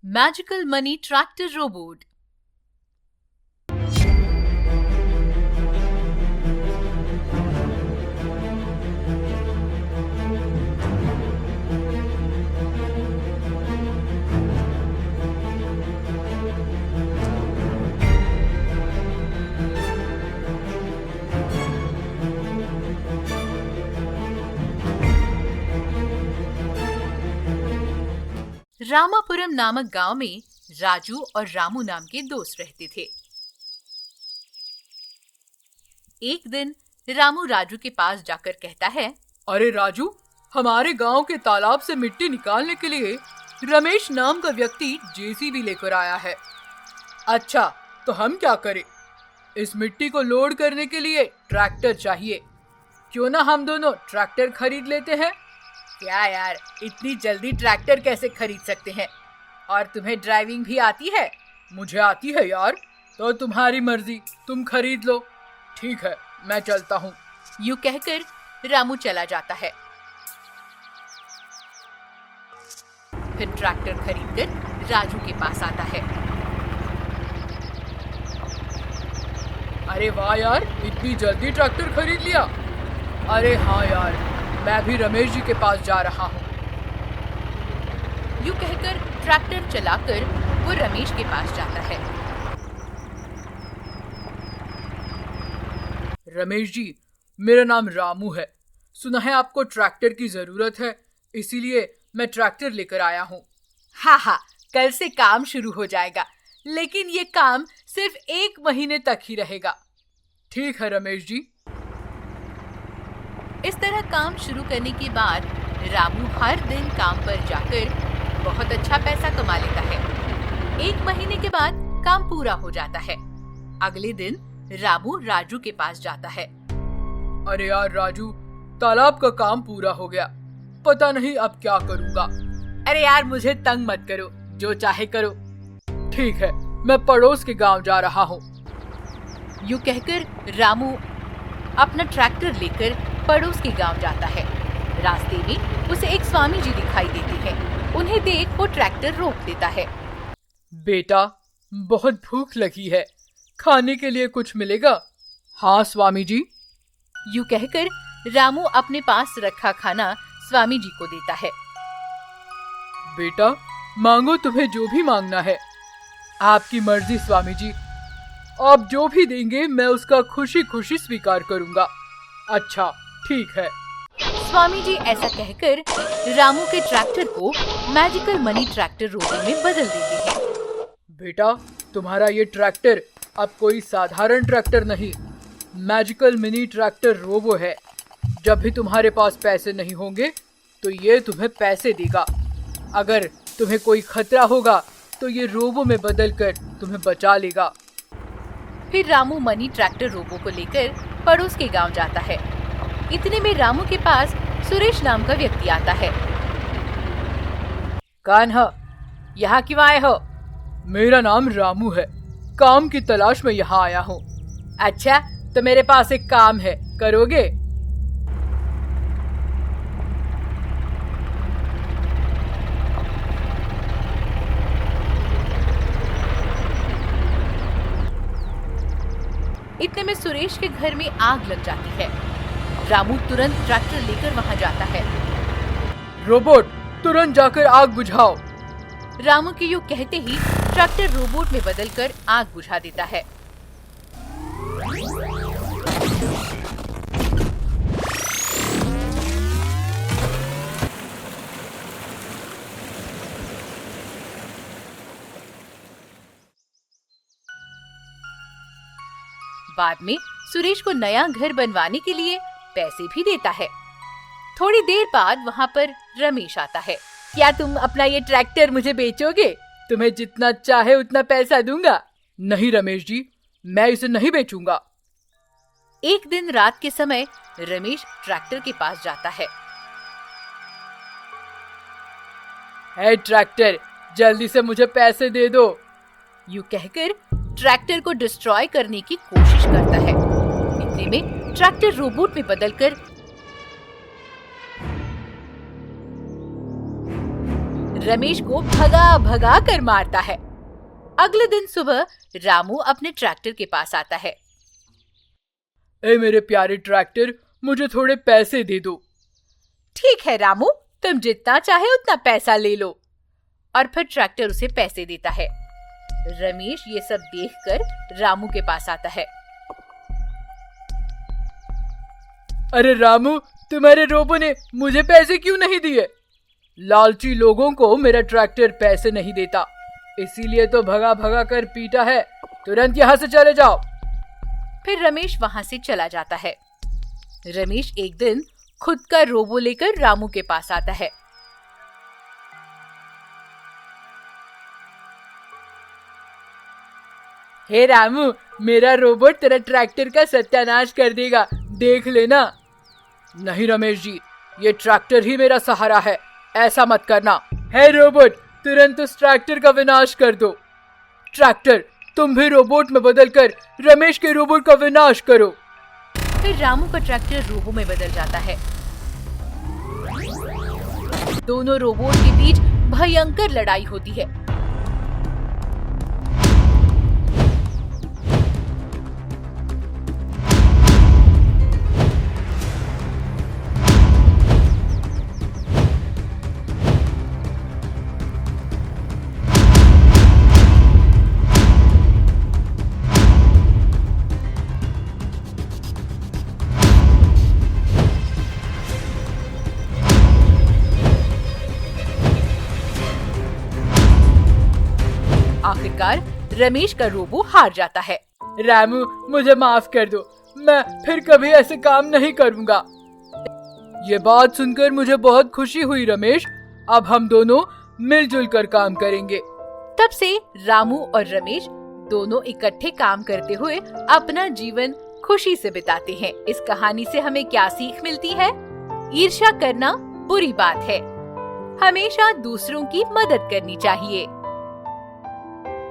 Magical Money Tractor Robot. Ramapuram नामक गांव में राजू और रामू नाम के दोस्त रहते थे। एक दिन रामू राजू के पास जाकर कहता है, अरे राजू, हमारे गांव के तालाब से मिट्टी निकालने के लिए रमेश नाम का व्यक्ति जेसीबी लेकर आया है। अच्छा, तो हम क्या करें? इस मिट्टी को लोड करने के लिए ट्रैक्टर चाहिए। क्यों ना हम दोनों ट्रैक्टर खरीद लेते हैं? क्या यार, इतनी जल्दी ट्रैक्टर कैसे खरीद सकते हैं? और तुम्हें ड्राइविंग भी आती है? मुझे आती है यार। तो तुम्हारी मर्जी, तुम खरीद लो। ठीक है, मैं चलता हूँ। यूं कहकर रामू चला जाता है। फिर ट्रैक्टर खरीदकर राजू के पास आता है। अरे वाह यार, इतनी जल्दी ट्रैक्टर खरीद लिया। अरे हाँ यार, मैं भी रमेश जी के पास जा रहा हूँ। यूं कहकर ट्रैक्टर चलाकर वो रमेश के पास जाता है। रमेश जी, मेरा नाम रामू है। सुना है आपको ट्रैक्टर की जरूरत है, इसीलिए मैं ट्रैक्टर लेकर आया हूँ। हाँ, कल से काम शुरू हो जाएगा, लेकिन ये काम सिर्फ 1 महीने तक ही रहेगा। ठीक है रमेश जी। इस तरह काम शुरू करने के बाद रामू हर दिन काम पर जाकर बहुत अच्छा पैसा कमा लेता है। 1 महीने के बाद काम पूरा हो जाता है। अगले दिन रामू राजू के पास जाता है। अरे यार राजू, तालाब का काम पूरा हो गया। पता नहीं अब क्या करूँगा। अरे यार, मुझे तंग मत करो, जो चाहे करो। ठीक है, मैं पड़ोस के गांव जा रहा हूँ। यूं कहकर रामू अपना ट्रैक्टर लेकर पड़ोस के गांव जाता है। रास्ते में उसे एक स्वामी जी दिखाई देते हैं। उन्हें देख वो ट्रैक्टर रोक देता है। बेटा, बहुत भूख लगी है, खाने के लिए कुछ मिलेगा? हाँ स्वामी जी। यूं कहकर रामू अपने पास रखा खाना स्वामी जी को देता है। बेटा, मांगो, तुम्हें जो भी मांगना है। आपकी मर्जी स्वामी जी, आप जो भी देंगे मैं उसका खुशी खुशी स्वीकार करूंगा। अच्छा, ठीक है। स्वामी जी ऐसा कहकर रामू के ट्रैक्टर को मैजिकल मनी ट्रैक्टर रोबो में बदल देते हैं। बेटा, तुम्हारा ये ट्रैक्टर अब कोई साधारण ट्रैक्टर नहीं, मैजिकल मिनी ट्रैक्टर रोबो है। जब भी तुम्हारे पास पैसे नहीं होंगे तो ये तुम्हें पैसे देगा। अगर तुम्हें कोई खतरा होगा तो ये रोबो में बदलकर तुम्हें बचा लेगा। फिर रामू मनी ट्रैक्टर रोबो को लेकर पड़ोस के गांव जाता है। इतने में रामू के पास सुरेश नाम का व्यक्ति आता है। कौन हो? यहाँ क्यों आए हो? मेरा नाम रामू है, काम की तलाश में यहाँ आया हूँ। अच्छा, तो मेरे पास एक काम है, करोगे? इतने में सुरेश के घर में आग लग जाती है। रामू तुरंत ट्रैक्टर लेकर वहां जाता है। रोबोट, तुरंत जाकर आग बुझाओ। रामू के यूं कहते ही ट्रैक्टर रोबोट में बदलकर आग बुझा देता है। बाद में सुरेश को नया घर बनवाने के लिए पैसे भी देता है। थोड़ी देर बाद वहाँ पर रमेश आता है। क्या तुम अपना ये ट्रैक्टर मुझे बेचोगे? तुम्हें जितना चाहे उतना पैसा दूंगा। नहीं रमेश जी, मैं इसे नहीं बेचूंगा। एक दिन रात के समय रमेश ट्रैक्टर के पास जाता है। हे ट्रैक्टर, जल्दी से मुझे पैसे दे दो। यूं कहकर ट्रैक्टर को डिस्ट्रॉय करने की कोशिश करता है। इतने में ट्रैक्टर रोबोट में बदलकर रमेश को भगा भगा कर मारता है। अगले दिन सुबह रामू अपने ट्रैक्टर के पास आता है। ए मेरे प्यारे ट्रैक्टर, मुझे थोड़े पैसे दे दो। ठीक है रामू, तुम जितना चाहे उतना पैसा ले लो। और फिर ट्रैक्टर उसे पैसे देता है। रमेश ये सब देखकर रामू के पास आता है। अरे रामू, तुम्हारे रोबो ने मुझे पैसे क्यों नहीं दिए? लालची लोगों को मेरा ट्रैक्टर पैसे नहीं देता, इसीलिए तो भगा भगा कर पीटा है। तुरंत यहाँ से चले जाओ। फिर रमेश वहां से चला जाता है। रमेश एक दिन खुद का रोबो लेकर रामू के पास आता है। हे रामू, मेरा रोबोट तेरा ट्रैक्टर का सत्यानाश कर देगा, देख लेना। नहीं रमेश जी, ये ट्रैक्टर ही मेरा सहारा है, ऐसा मत करना। हे रोबोट, तुरंत उस ट्रैक्टर का विनाश कर दो। ट्रैक्टर, तुम भी रोबोट में बदलकर रमेश के रोबोट का विनाश करो। फिर रामू का ट्रैक्टर रोबो में बदल जाता है। दोनों रोबोट के बीच भयंकर लड़ाई होती है। आखिरकार रमेश का रोबो हार जाता है। रामू, मुझे माफ कर दो, मैं फिर कभी ऐसे काम नहीं करूंगा। ये बात सुनकर मुझे बहुत खुशी हुई रमेश। अब हम दोनों मिलजुल कर काम करेंगे। तब से रामू और रमेश दोनों इकट्ठे काम करते हुए अपना जीवन खुशी से बिताते हैं। इस कहानी से हमें क्या सीख मिलती है? ईर्ष्या करना बुरी बात है, हमेशा दूसरों की मदद करनी चाहिए।